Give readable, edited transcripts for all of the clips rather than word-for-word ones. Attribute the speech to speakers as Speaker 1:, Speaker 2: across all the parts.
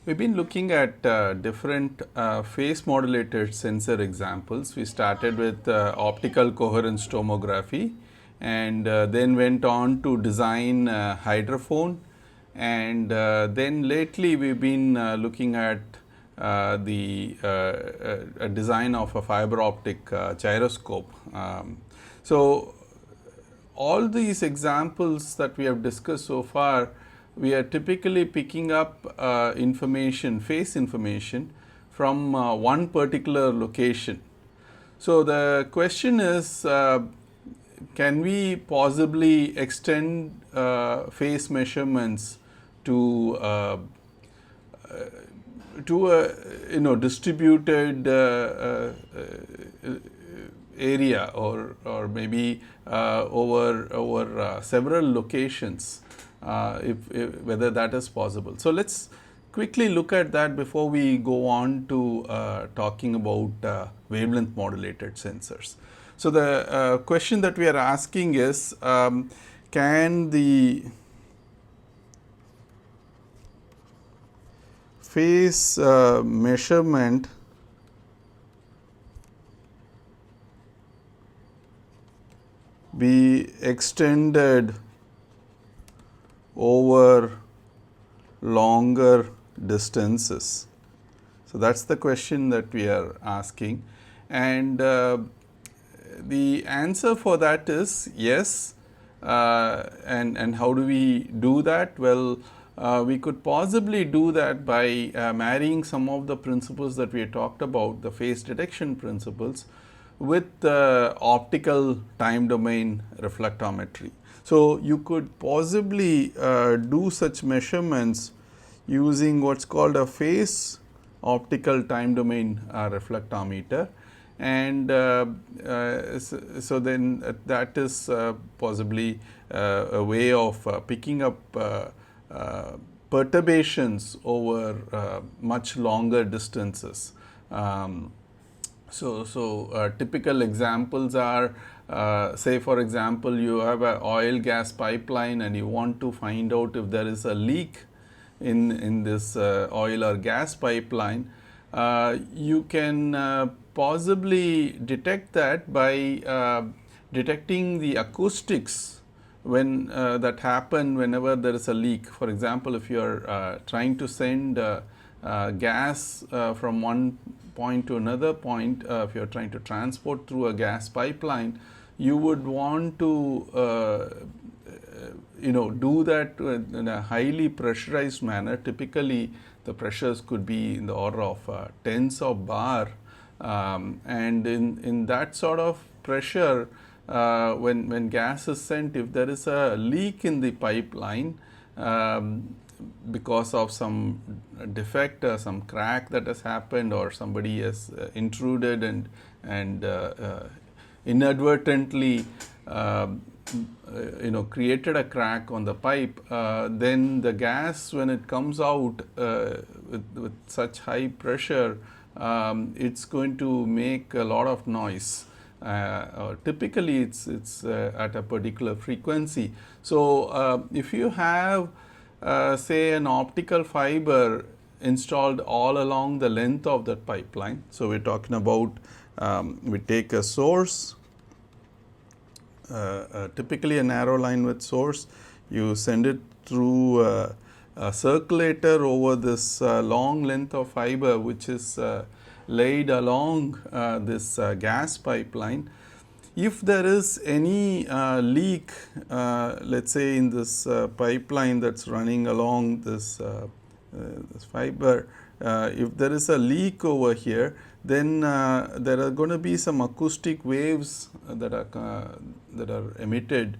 Speaker 1: We've been looking at different phase modulated sensor examples. We started with optical coherence tomography and then went on to design hydrophone, and then lately we've been looking at the design of a fiber optic gyroscope. So all these examples that we have discussed so far, we are typically picking up information, phase information from one particular location. So the question is, can we possibly extend phase measurements to a distributed area, or maybe over several locations, if whether that is possible. So let's quickly look at that before we go on to talking about wavelength modulated sensors. So the question that we are asking is, can the phase measurement be extended over longer distances? So that's the question that we are asking, and the answer for that is yes. And how do we do that? Well, we could possibly do that by marrying some of the principles that we talked about, the phase detection principles, with optical time domain reflectometry. So you could possibly do such measurements using what's called a phase optical time domain reflectometer, and so then that is possibly a way of picking up perturbations over much longer distances. Typical examples are, say for example, you have an oil gas pipeline and you want to find out if there is a leak in this oil or gas pipeline. You can possibly detect that by detecting the acoustics when that happen whenever there is a leak. For example, if you are trying to send gas from one point to another point, if you are trying to transport through a gas pipeline, you would want to do that in a highly pressurized manner. Typically the pressures could be in the order of tens of bar, and in that sort of pressure, when gas is sent, if there is a leak in the pipeline because of some defect, some crack that has happened, or somebody has intruded and inadvertently created a crack on the pipe, then the gas, when it comes out with such high pressure, it's going to make a lot of noise. Typically it's at a particular frequency. So if you have say an optical fiber installed all along the length of that pipeline, so we're talking about we take a source, typically a narrow line with source, you send it through a circulator over this long length of fiber which is laid along this gas pipeline. If there is any leak, let's say in this pipeline that's running along this fiber, if there is a leak over here, then there are going to be some acoustic waves that are emitted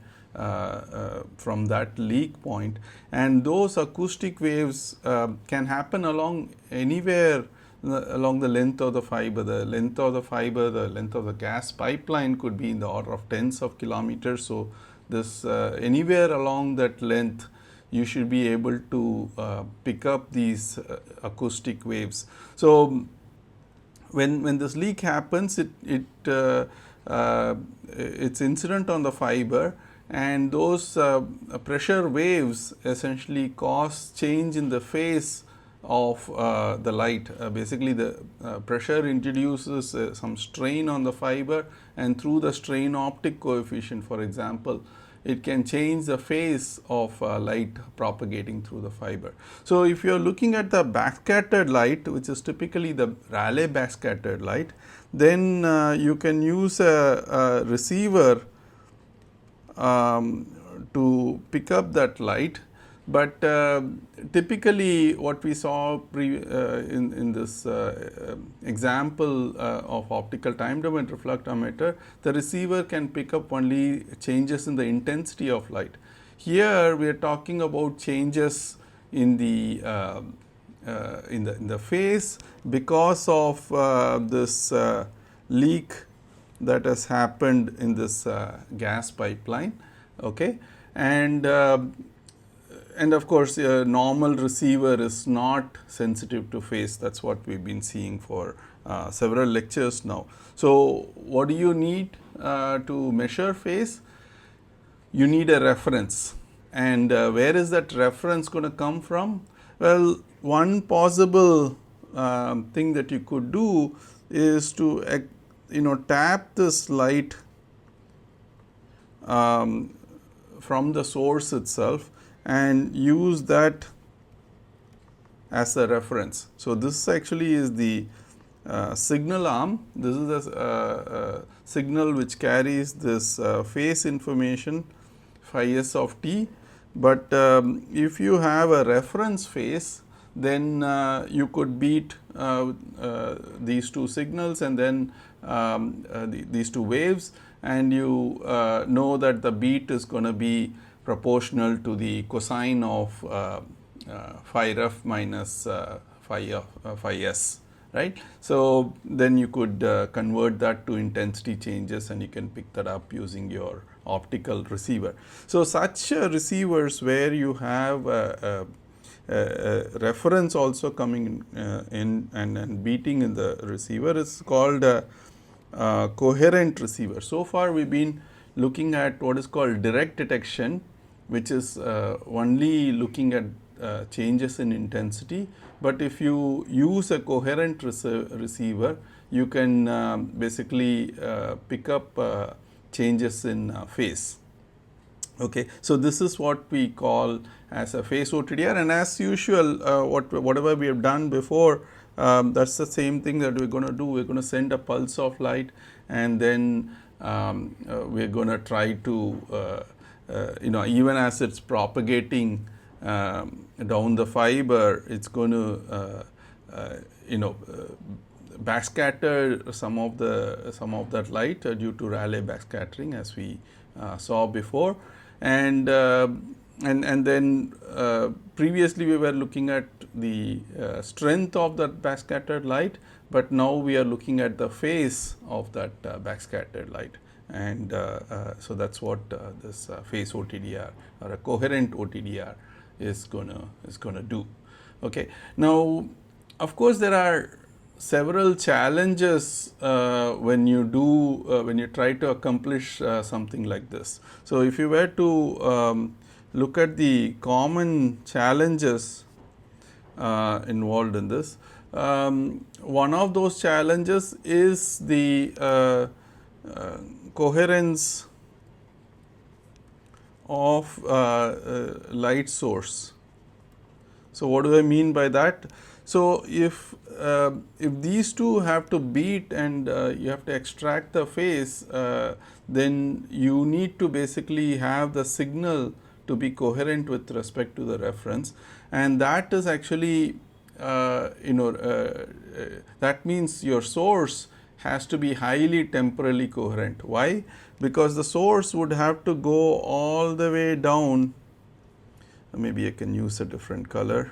Speaker 1: from that leak point, and those acoustic waves can happen along anywhere along the length of the fiber. The length of the fiber, the length of the gas pipeline could be in the order of tens of kilometers. So this anywhere along that length, you should be able to pick up these acoustic waves. So when this leak happens, it's incident on the fiber, and those pressure waves essentially cause change in the phase of the light. Basically, the pressure introduces some strain on the fiber, and through the strain optic coefficient, for example, it can change the phase of light propagating through the fiber. So, if you are looking at the backscattered light, which is typically the Rayleigh backscattered light, then you can use a receiver to pick up that light. But typically what we saw in this example of optical time domain reflectometer, the receiver can pick up only changes in the intensity of light. Here we are talking about changes in the in the phase because of this leak that has happened in this gas pipeline. Okay, and of course, a normal receiver is not sensitive to phase. That is what we have been seeing for several lectures now. So, what do you need to measure phase? You need a reference, and where is that reference going to come from? Well, one possible thing that you could do is to tap this light from the source itself and use that as a reference. So, this actually is the signal arm. This is the signal which carries this phase information phi s of t. But if you have a reference phase, then you could beat these two signals and then these two waves, and you know that the beat is going to be proportional to the cosine of phi ref minus phi s, right. So, then you could convert that to intensity changes, and you can pick that up using your optical receiver. So, such receivers where you have a reference also coming in and beating in the receiver is called a coherent receiver. So far we have been looking at what is called direct detection, which is only looking at changes in intensity. But if you use a coherent receiver, you can basically pick up changes in phase. Okay. So, this is what we call as a phase OTDR, and as usual whatever we have done before, that is the same thing that we are going to do. We are going to send a pulse of light, and then we are going to try to even as it is propagating down the fiber, it is going to backscatter some of that light due to Rayleigh backscattering, as we saw before. And then previously we were looking at the strength of that backscattered light, but now we are looking at the phase of that backscattered light. And so that is what this phase OTDR or a coherent OTDR is gonna do. Okay. Now, of course, there are several challenges when you try to accomplish something like this. So, if you were to look at the common challenges involved in this, one of those challenges is the coherence of light source. So, what do I mean by that? So, if these two have to beat and you have to extract the phase, then you need to basically have the signal to be coherent with respect to the reference, and that is actually that means your source has to be highly temporally coherent. Why? Because the source would have to go all the way down. Maybe I can use a different color.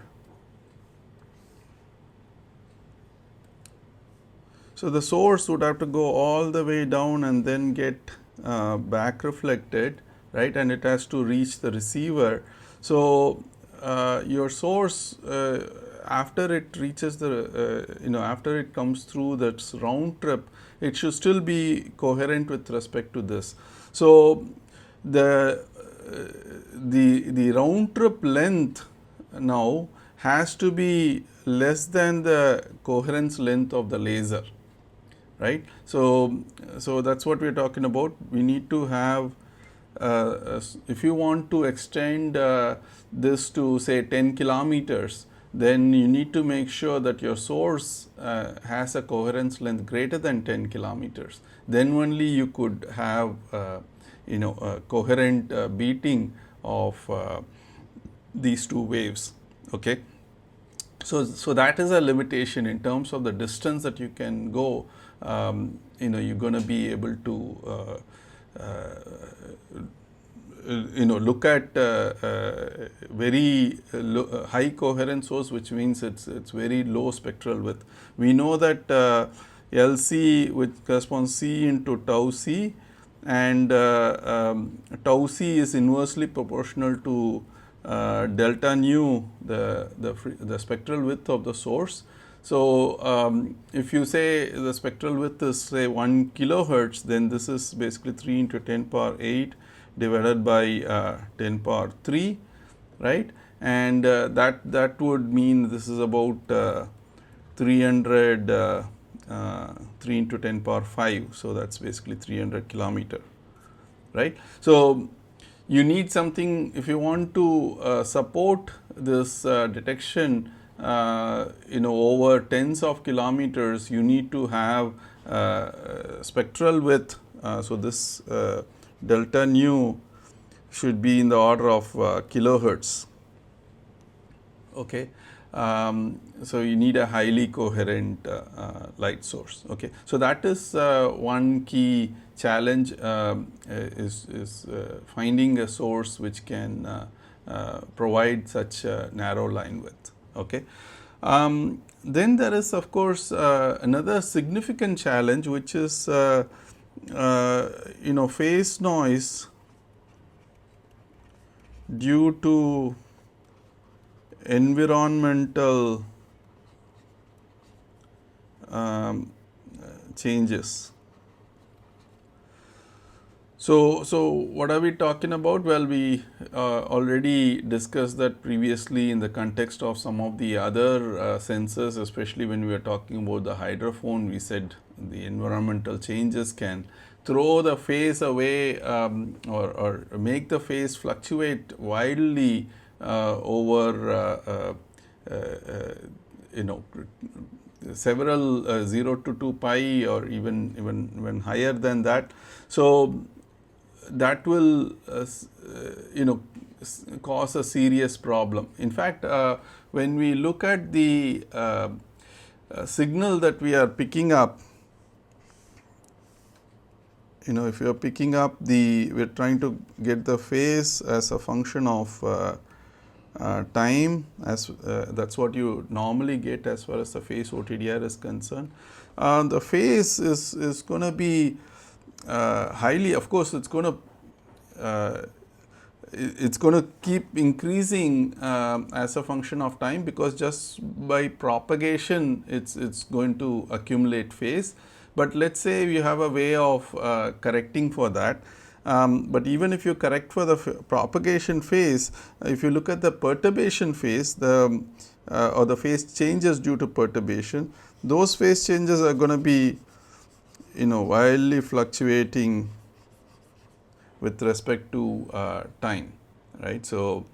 Speaker 1: So, the source would have to go all the way down and then get back reflected, right, and it has to reach the receiver. So, your source after it reaches the after it comes through that round trip, it should still be coherent with respect to this. So, the round trip length now has to be less than the coherence length of the laser, right. So, that is what we are talking about. We need to have if you want to extend this to say 10 kilometers, then you need to make sure that your source has a coherence length greater than 10 kilometers. Then only you could have a coherent beating of these two waves. Okay. So, that is a limitation in terms of the distance that you can go. You're going to be able to look at very high coherence source, which means it's very low spectral width. We know that LC, which corresponds C into tau C, and tau C is inversely proportional to delta nu, the spectral width of the source. So, if you say the spectral width is say 1 kilohertz, then this is basically 3 into 10 power 8 divided by 10 power 3, right, and that would mean this is about 300 3 into 10 power 5. So, that is basically 300 kilometer, right. So, you need something if you want to support this detection over tens of kilometers. You need to have spectral width. So, this delta nu should be in the order of kilohertz. Okay. So, you need a highly coherent light source. Okay. So, that is one key challenge is finding a source which can provide such a narrow line width. Okay. Then there is of course another significant challenge, which is phase noise due to environmental changes. So, what are we talking about? Well, we already discussed that previously in the context of some of the other sensors, especially when we were talking about the hydrophone. We said the environmental changes can throw the phase away or make the phase fluctuate wildly over several 0 to 2 pi or even higher than that. So, that will cause a serious problem. In fact, when we look at the signal that we are picking up, if you are picking up we are trying to get the phase as a function of time, as that is what you normally get as far as the phase OTDR is concerned. The phase is going to be highly, of course, it's going to keep increasing as a function of time, because just by propagation it's going to accumulate phase. But let us say you have a way of correcting for that. But even if you correct for the propagation phase, if you look at the perturbation phase, or the phase changes due to perturbation, those phase changes are going to be wildly fluctuating with respect to time, right. So,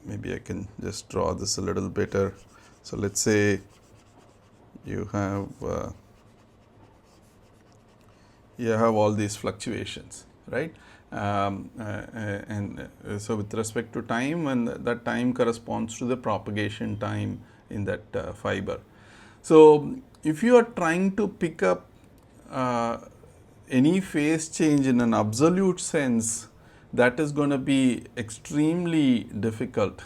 Speaker 1: maybe I can just draw this a little better. So, let us say you have all these fluctuations, right, and so with respect to time, and that time corresponds to the propagation time in that fiber. So, if you are trying to pick up any phase change in an absolute sense, that is going to be extremely difficult.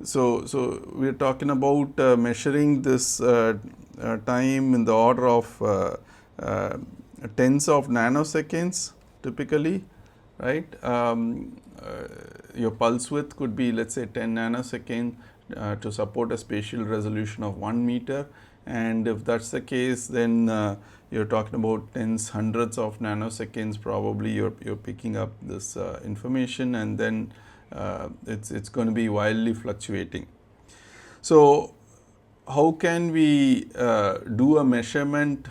Speaker 1: So, we are talking about measuring this time in the order of tens of nanoseconds typically, right. Your pulse width could be, let us say, 10 nanosecond to support a spatial resolution of 1 meter, and if that is the case, then you are talking about tens, hundreds of nanoseconds probably you are picking up this information, and then it's going to be wildly fluctuating. So how can we do a measurement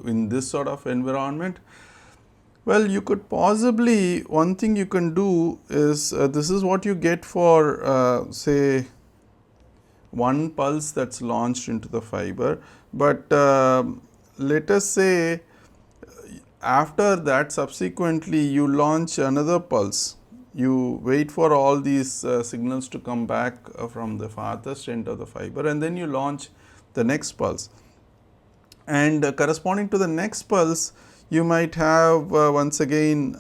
Speaker 1: in this sort of environment? Well, you could possibly, one thing you can do is this is what you get for say one pulse that's launched into the fiber, but let us say after that subsequently you launch another pulse. You wait for all these signals to come back from the farthest end of the fiber, and then you launch the next pulse. And corresponding to the next pulse, you might have once again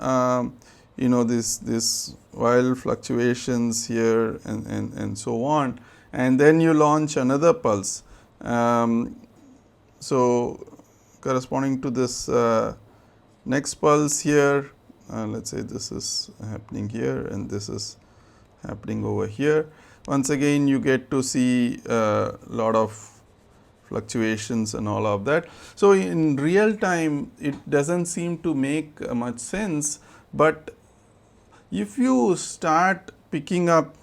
Speaker 1: you know this wild fluctuations here and so on, and then you launch another pulse. So corresponding to this next pulse here, let us say this is happening here and this is happening over here. Once again you get to see a lot of fluctuations and all of that. So in real time it doesn't seem to make much sense, but if you start picking up,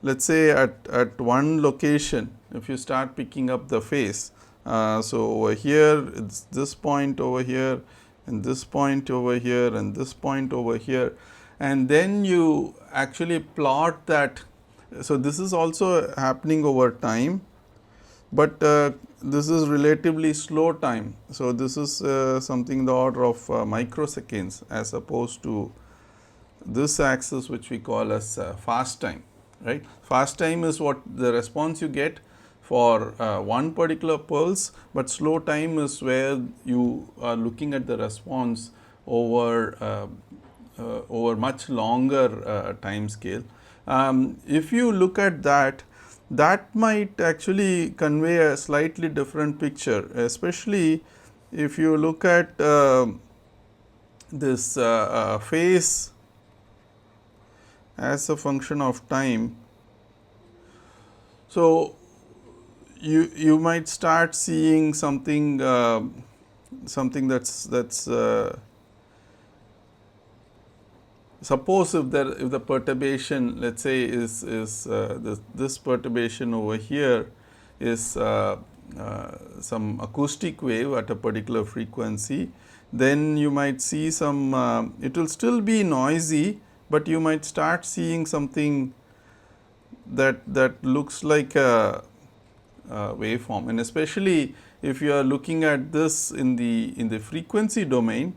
Speaker 1: let us say at one location, if you start picking up the phase, so over here it's this point over here and this point over here and this point over here, and then you actually plot that. So this is also happening over time, but this is relatively slow time. So this is something the order of microseconds, as opposed to this axis which we call as fast time, right. Fast time is what the response you get for one particular pulse, but slow time is where you are looking at the response over over much longer time scale. If you look at that, that might actually convey a slightly different picture, especially if you look at this phase as a function of time. So you might start seeing something something that's suppose if the perturbation, let us say is this perturbation over here is some acoustic wave at a particular frequency, then you might see some it will still be noisy, but you might start seeing something that looks like a waveform. And especially if you are looking at this in the frequency domain,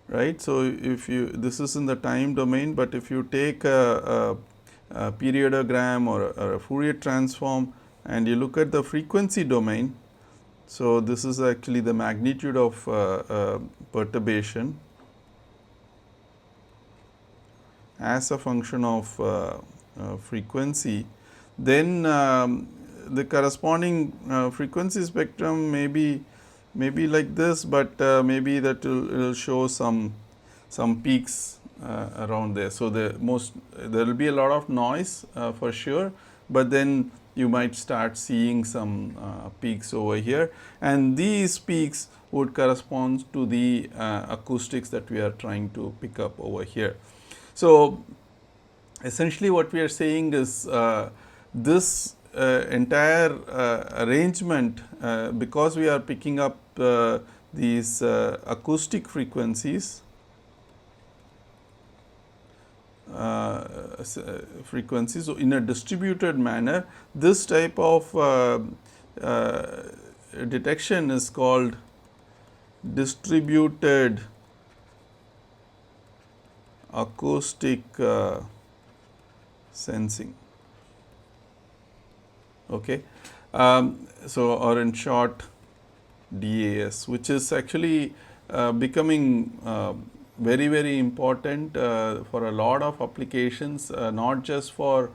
Speaker 1: right. So if you, this is in the time domain, but if you take a periodogram or a Fourier transform and you look at the frequency domain, so this is actually the magnitude of perturbation as a function of frequency, then the corresponding frequency spectrum may be like this, but maybe that will show some peaks around there. So there will be a lot of noise for sure, but then you might start seeing some peaks over here, and these peaks would correspond to the acoustics that we are trying to pick up over here. So essentially what we are saying is this entire arrangement, because we are picking up these acoustic frequencies, so in a distributed manner, this type of detection is called distributed acoustic sensing. Okay. So or in short DAS, which is actually becoming very important for a lot of applications, not just for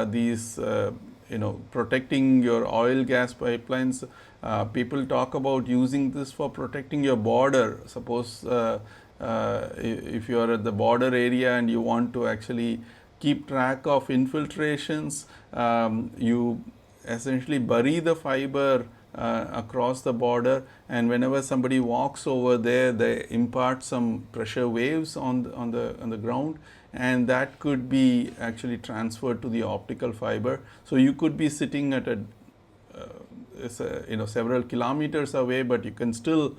Speaker 1: these protecting your oil gas pipelines. People talk about using this for protecting your border. Suppose if you are at the border area and you want to actually keep track of infiltrations, you essentially bury the fiber across the border, and whenever somebody walks over there, they impart some pressure waves on the ground, and that could be actually transferred to the optical fiber. So, you could be sitting at a several kilometers away, but you can still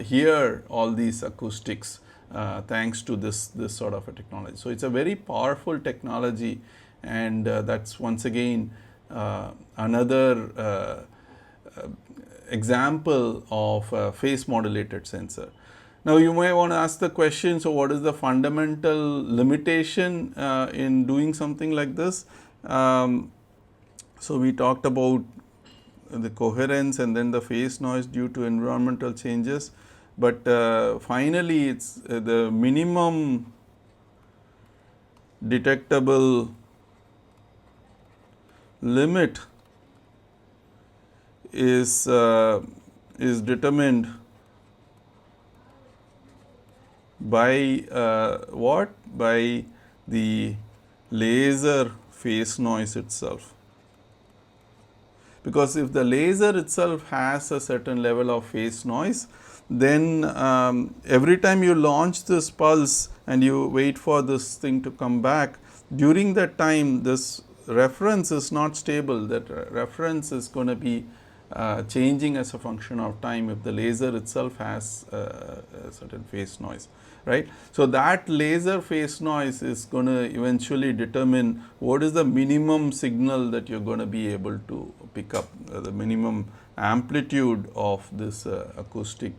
Speaker 1: hear all these acoustics thanks to this sort of a technology. So, it is a very powerful technology, and that is once again another example of a phase modulated sensor. Now, you may want to ask the question, so what is the fundamental limitation in doing something like this? So, we talked about the coherence and then the phase noise due to environmental changes, but finally, it is the minimum detectable limit is determined by what? By the laser phase noise itself. Because if the laser itself has a certain level of phase noise, then every time you launch this pulse and you wait for this thing to come back, during that time this reference is not stable, that reference is going to be changing as a function of time if the laser itself has a certain phase noise, right. So, that laser phase noise is going to eventually determine what is the minimum signal that you are going to be able to pick up, the minimum amplitude of this acoustic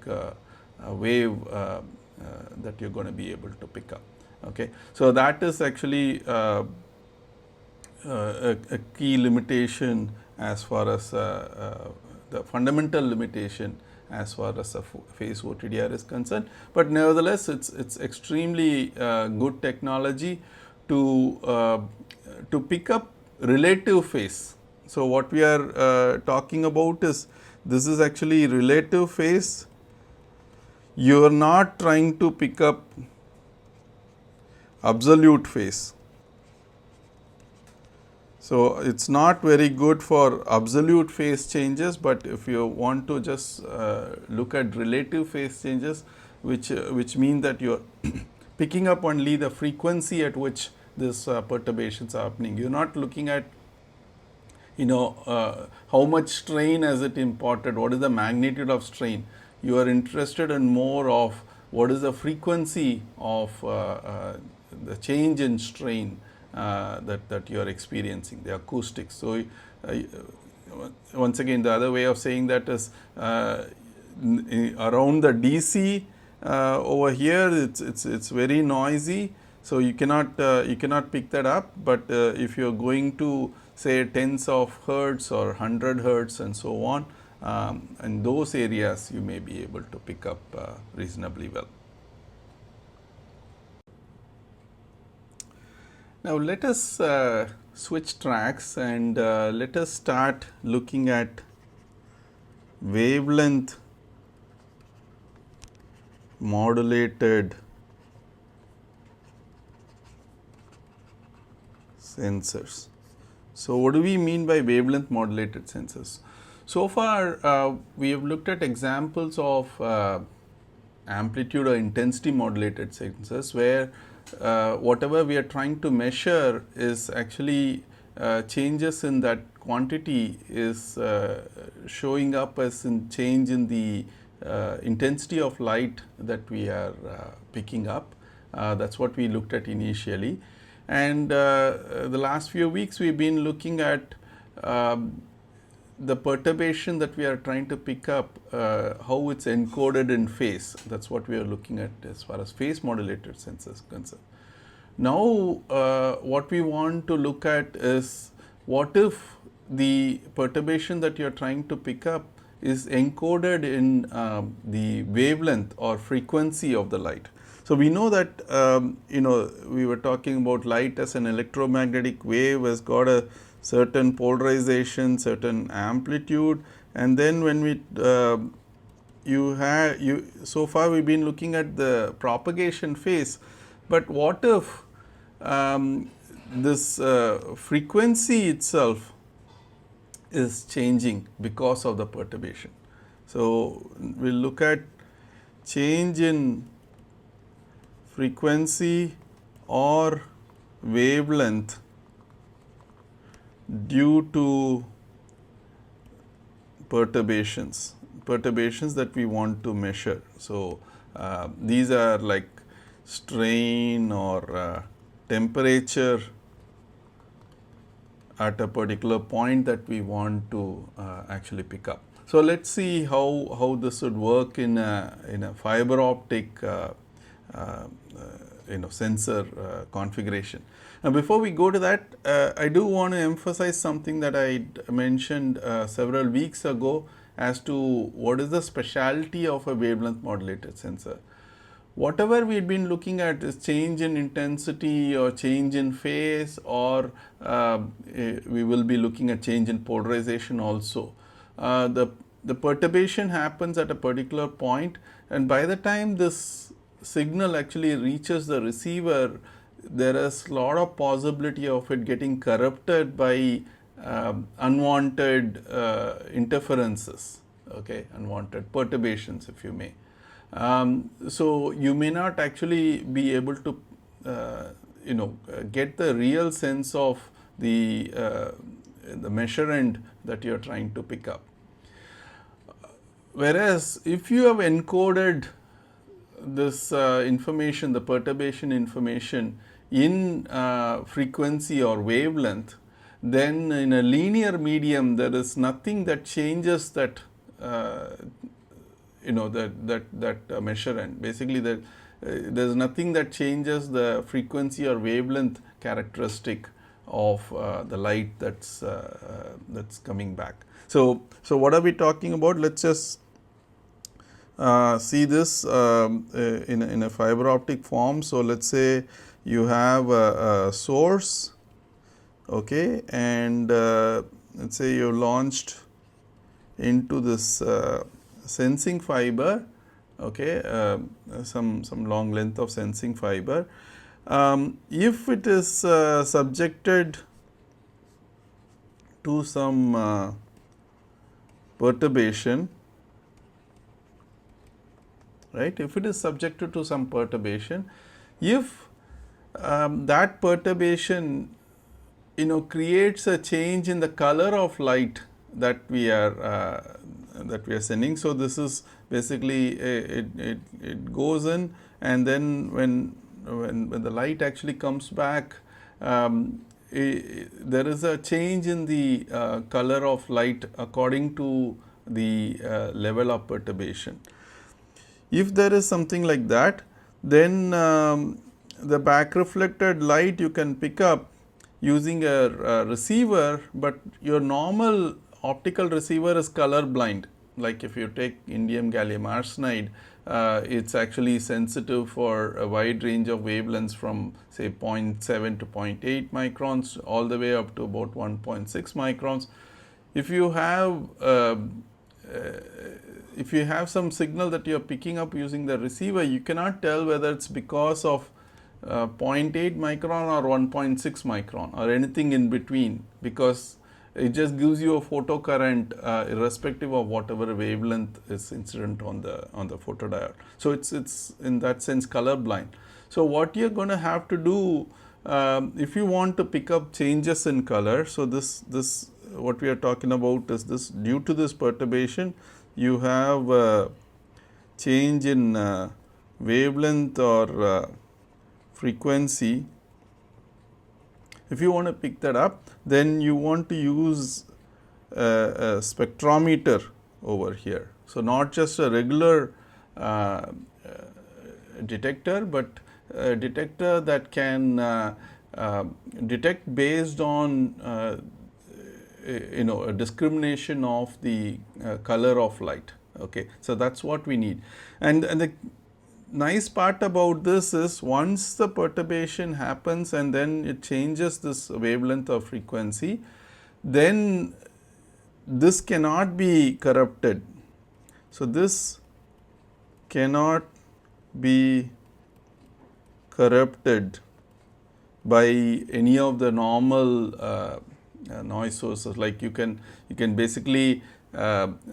Speaker 1: wave that you are going to be able to pick up. Okay. So, that is actually a key limitation as far as the fundamental limitation as far as a phase OTDR is concerned, but nevertheless it is extremely good technology to pick up relative phase. So, what we are talking about is this is actually relative phase. You are not trying to pick up absolute phase. So, it is not very good for absolute phase changes, but if you want to just look at relative phase changes, which mean that you are picking up only the frequency at which this perturbations are happening. You are not looking at how much strain has it imparted, what is the magnitude of strain. You are interested in more of what is the frequency of the change in strain that you are experiencing, the acoustics. So, once again the other way of saying that is around the DC over here it's very noisy. So, you cannot pick that up, but if you are going to say tens of hertz or 100 hertz and so on, in those areas you may be able to pick up reasonably well. Now, let us switch tracks and let us start looking at wavelength modulated sensors. So, what do we mean by wavelength modulated sensors? So far, we have looked at examples of amplitude or intensity modulated sensors, where whatever we are trying to measure is actually changes in that quantity is showing up as in change in the intensity of light that we are picking up. That is what we looked at initially. And the last few weeks we have been looking at the perturbation that we are trying to pick up, how it is encoded in phase. That is what we are looking at as far as phase modulated sensors concerned. Now, what we want to look at is what if the perturbation that you are trying to pick up is encoded in the wavelength or frequency of the light. So, we know that we were talking about light as an electromagnetic wave has got a certain polarization, certain amplitude, and then when we so far we have been looking at the propagation phase, but what if this frequency itself is changing because of the perturbation. So, we will look at change in frequency or wavelength due to perturbations that we want to measure. So, these are like strain or temperature at a particular point that we want to actually pick up. So, let us see how this would work in a fiber optic sensor configuration. Now, before we go to that, I do want to emphasize something that I mentioned several weeks ago as to what is the specialty of a wavelength modulated sensor. Whatever we had been looking at is change in intensity or change in phase, or we will be looking at change in polarization also. The perturbation happens at a particular point, and by the time this signal actually reaches the receiver, there is a lot of possibility of it getting corrupted by unwanted interferences, okay, unwanted perturbations, if you may. So, you may not actually be able to get the real sense of the measurand that you are trying to pick up. Whereas, if you have encoded this information, the perturbation information in frequency or wavelength, then in a linear medium there is nothing that changes that that measurand. Basically, there is nothing that changes the frequency or wavelength characteristic of the light that's coming back. So what are we talking about? Let's just see this in a fiber optic form. So let's say you have a source, okay, and let's say you launched into this sensing fiber, okay, some long length of sensing fiber. If it is subjected to some perturbation, right, if it is subjected to some perturbation, if that perturbation creates a change in the color of light that we are sending. So, this is basically it goes in, and then when the light actually comes back, there is a change in the color of light according to the level of perturbation. If there is something like that, then the back reflected light you can pick up using a receiver, but your normal optical receiver is color blind. Like if you take indium gallium arsenide, it's actually sensitive for a wide range of wavelengths from say 0.7 to 0.8 microns all the way up to about 1.6 microns. If you have some signal that you are picking up using the receiver, you cannot tell whether it's because of 0.8 micron or 1.6 micron or anything in between, because it just gives you a photocurrent irrespective of whatever wavelength is incident on the photodiode. So it's in that sense color blind. So what you're going to have to do if you want to pick up changes in color, so this what we are talking about is this, due to this perturbation you have a change in wavelength or frequency. If you want to pick that up, then you want to use a spectrometer over here. So, not just a regular detector, but a detector that can detect based on a discrimination of the color of light. Okay. So, that is what we need, and the nice part about this is once the perturbation happens and then it changes this wavelength or frequency, then this cannot be corrupted. So, this cannot be corrupted by any of the normal noise sources. Like you can basically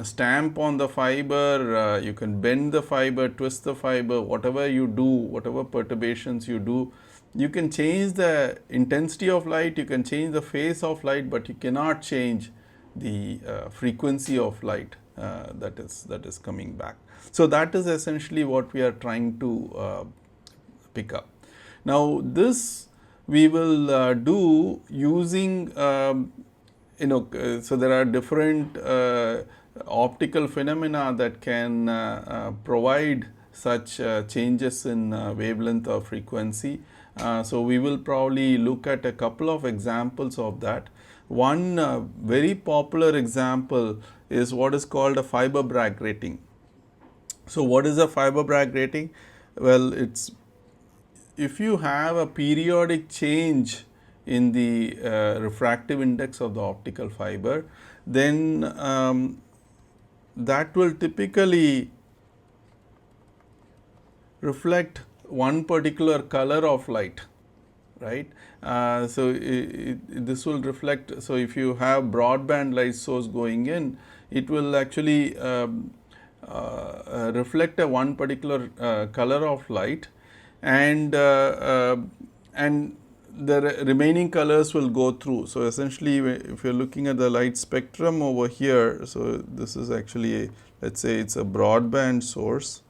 Speaker 1: stamp on the fiber, you can bend the fiber, twist the fiber, whatever you do, whatever perturbations you do, you can change the intensity of light, you can change the phase of light, but you cannot change the frequency of light that is coming back. So that is essentially what we are trying to pick up. Now this we will do using so there are different optical phenomena that can provide such changes in wavelength or frequency. So we will probably look at a couple of examples of that. One very popular example is what is called a fiber Bragg grating. So what is a fiber Bragg grating? Well, it's if you have a periodic change in the refractive index of the optical fiber, then that will typically reflect one particular color of light, right. So this will reflect. So if you have broadband light source going in, it will actually reflect a one particular color of light, and the remaining colors will go through. So essentially, if you're looking at the light spectrum over here, so this is actually let's say it's a broadband source,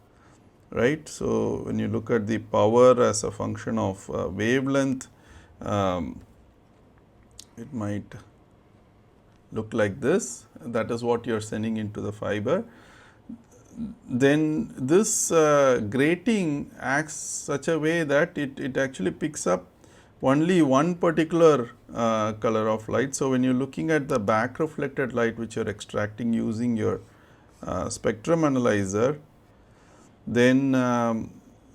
Speaker 1: right. So when you look at the power as a function of wavelength, it might look like this. That is what you're sending into the fiber. Then this grating acts such a way that it actually picks up only one particular color of light. So when you're looking at the back reflected light which you're extracting using your spectrum analyzer, then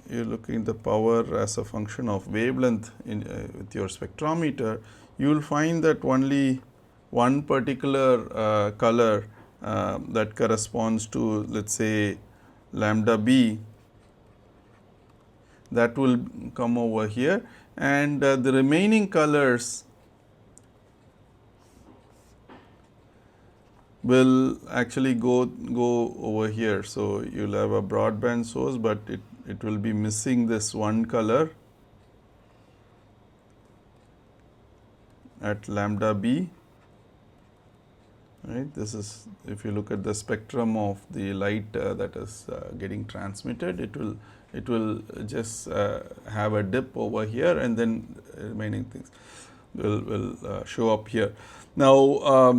Speaker 1: you're looking at the power as a function of wavelength with your spectrometer, you will find that only one particular color that corresponds to, let's say, lambda b, that will come over here, and the remaining colors will actually go over here. So you'll have a broadband source, but it will be missing this one color at lambda b, right. This is, if you look at the spectrum of the light that is getting transmitted, it will just have a dip over here, and then remaining things will show up here. Now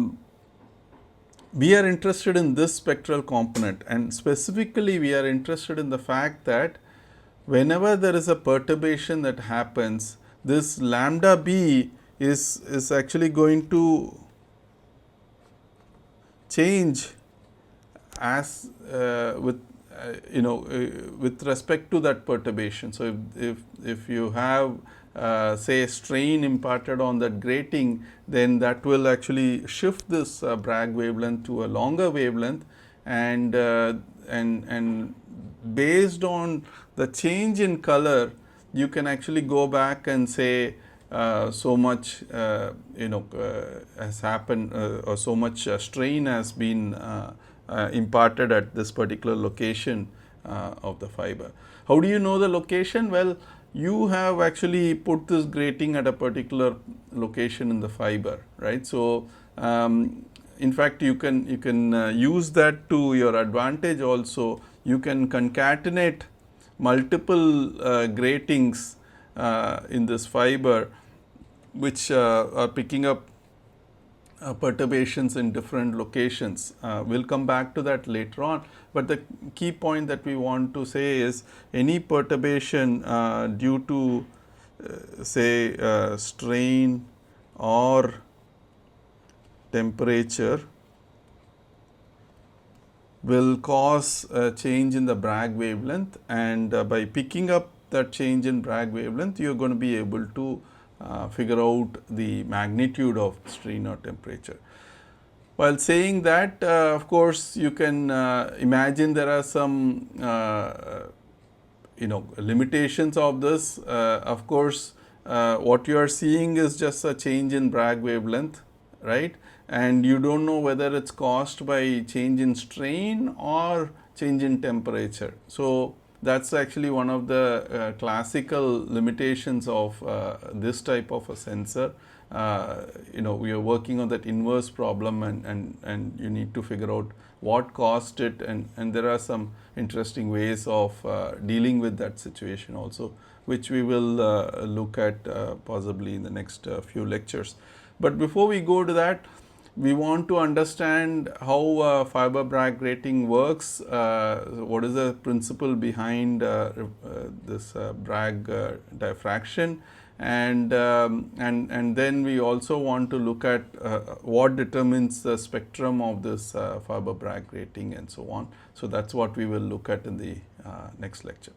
Speaker 1: we are interested in this spectral component, and specifically we are interested in the fact that whenever there is a perturbation that happens, this lambda b is actually going to change as with with respect to that perturbation. So if you have say strain imparted on that grating, then that will actually shift this Bragg wavelength to a longer wavelength, and based on the change in color, you can actually go back and say so much has happened, or so much strain has been imparted at this particular location of the fiber. How do you know the location? Well, you have actually put this grating at a particular location in the fiber, right. So in fact, you can use that to your advantage also. You can concatenate multiple gratings in this fiber which are picking up perturbations in different locations. We'll come back to that later on, but the key point that we want to say is any perturbation due to say strain or temperature will cause a change in the Bragg wavelength, and by picking up that change in Bragg wavelength, you are going to be able to figure out the magnitude of strain or temperature. While saying that, of course, you can imagine there are some limitations of this. Of course, what you are seeing is just a change in Bragg wavelength, right, and you don't know whether it's caused by change in strain or change in temperature. So that's actually one of the classical limitations of this type of a sensor. We are working on that inverse problem, and you need to figure out what caused it, and there are some interesting ways of dealing with that situation also, which we will look at possibly in the next few lectures. But before we go to that, we want to understand how fiber Bragg rating works, what is the principle behind this Bragg diffraction, and then we also want to look at what determines the spectrum of this fiber Bragg rating and so on. So that's what we will look at in the next lecture.